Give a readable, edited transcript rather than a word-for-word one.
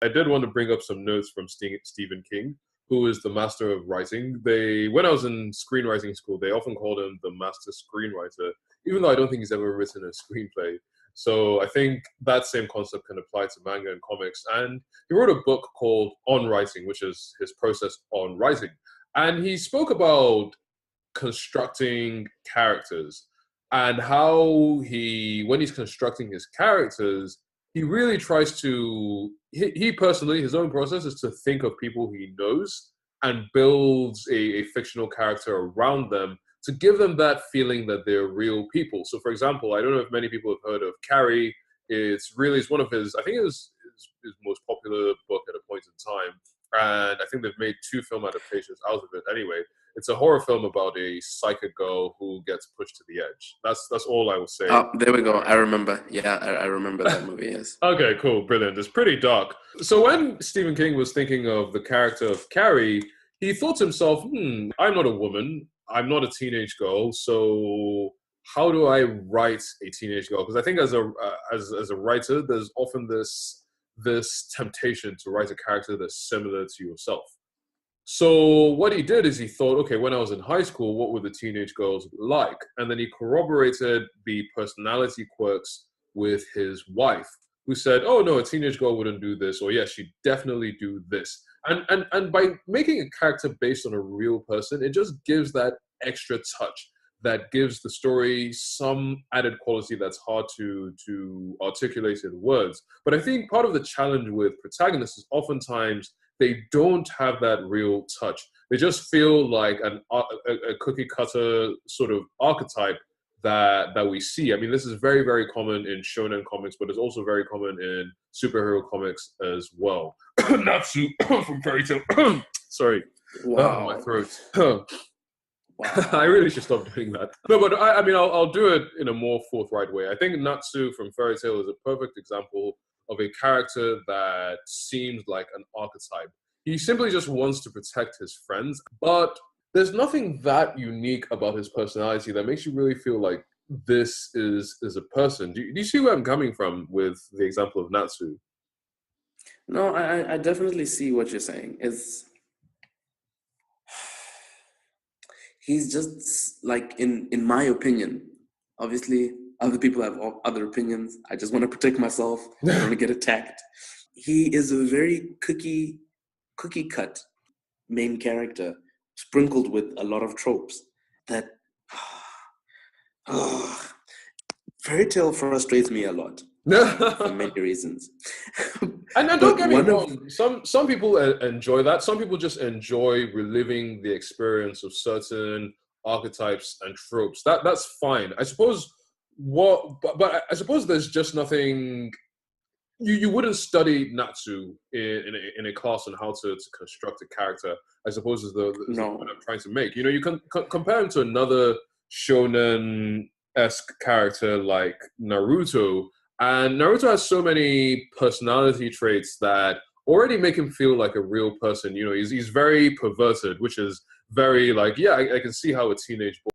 I did want to bring up some notes from Stephen King, who is the master of writing. When I was in screenwriting school, they often called him the master screenwriter, even though I don't think he's ever written a screenplay. So I think that same concept can apply to manga and comics. And he wrote a book called On Writing, which is his process on writing. And he spoke about constructing characters and how when he's constructing his characters, he really tries to, he personally, his own process is to think of people he knows and builds a fictional character around them to give them that feeling that they're real people. So, for example, I don't know if many people have heard of Carrie. It's one of his, I think it was his most popular book at a point in time. And I think they've made 2 film adaptations out of it. Anyway, it's a horror film about a psychic girl who gets pushed to the edge. That's all I will say. Oh, there we go. I remember. Yeah, I remember that movie, yes. Okay, cool. Brilliant. It's pretty dark. So when Stephen King was thinking of the character of Carrie, he thought to himself, I'm not a woman. I'm not a teenage girl. So how do I write a teenage girl? Because I think as a writer, there's often this temptation to write a character that's similar to yourself. So what he did is he thought, okay, when I was in high school, what were the teenage girls like? And then he corroborated the personality quirks with his wife, who said, oh, no, a teenage girl wouldn't do this, or yes, she'd definitely do this. And by making a character based on a real person, it just gives that extra touch that gives the story some added quality that's hard to articulate in words. But I think part of the challenge with protagonists is oftentimes they don't have that real touch. They just feel like a cookie cutter sort of archetype that we see. I mean, this is very, very common in shonen comics, but it's also very common in superhero comics as well. Natsu from Fairy Tail. Sorry. Wow. My throat. Wow. I really should stop doing that. No, but I mean, I'll do it in a more forthright way. I think Natsu from Fairy Tail is a perfect example of a character that seems like an archetype. He simply just wants to protect his friends, but there's nothing that unique about his personality that makes you really feel like this is a person. Do you see where I'm coming from with the example of Natsu? No, I definitely see what you're saying. He's just like, in my opinion, obviously other people have other opinions. I just want to protect myself. I don't want to get attacked. He is a very cookie cut main character, sprinkled with a lot of tropes that Fairy Tail frustrates me a lot for many reasons. And don't get me wrong, some people enjoy that. Some people just enjoy reliving the experience of certain archetypes and tropes. That's fine. I suppose but I suppose there's just nothing. You wouldn't study Natsu in a class on how to construct a character, I suppose is the point I'm trying to make. You know, you can compare him to another shonen-esque character like Naruto, and Naruto has so many personality traits that already make him feel like a real person. You know, he's very perverted, which is very like, yeah, I can see how a teenage boy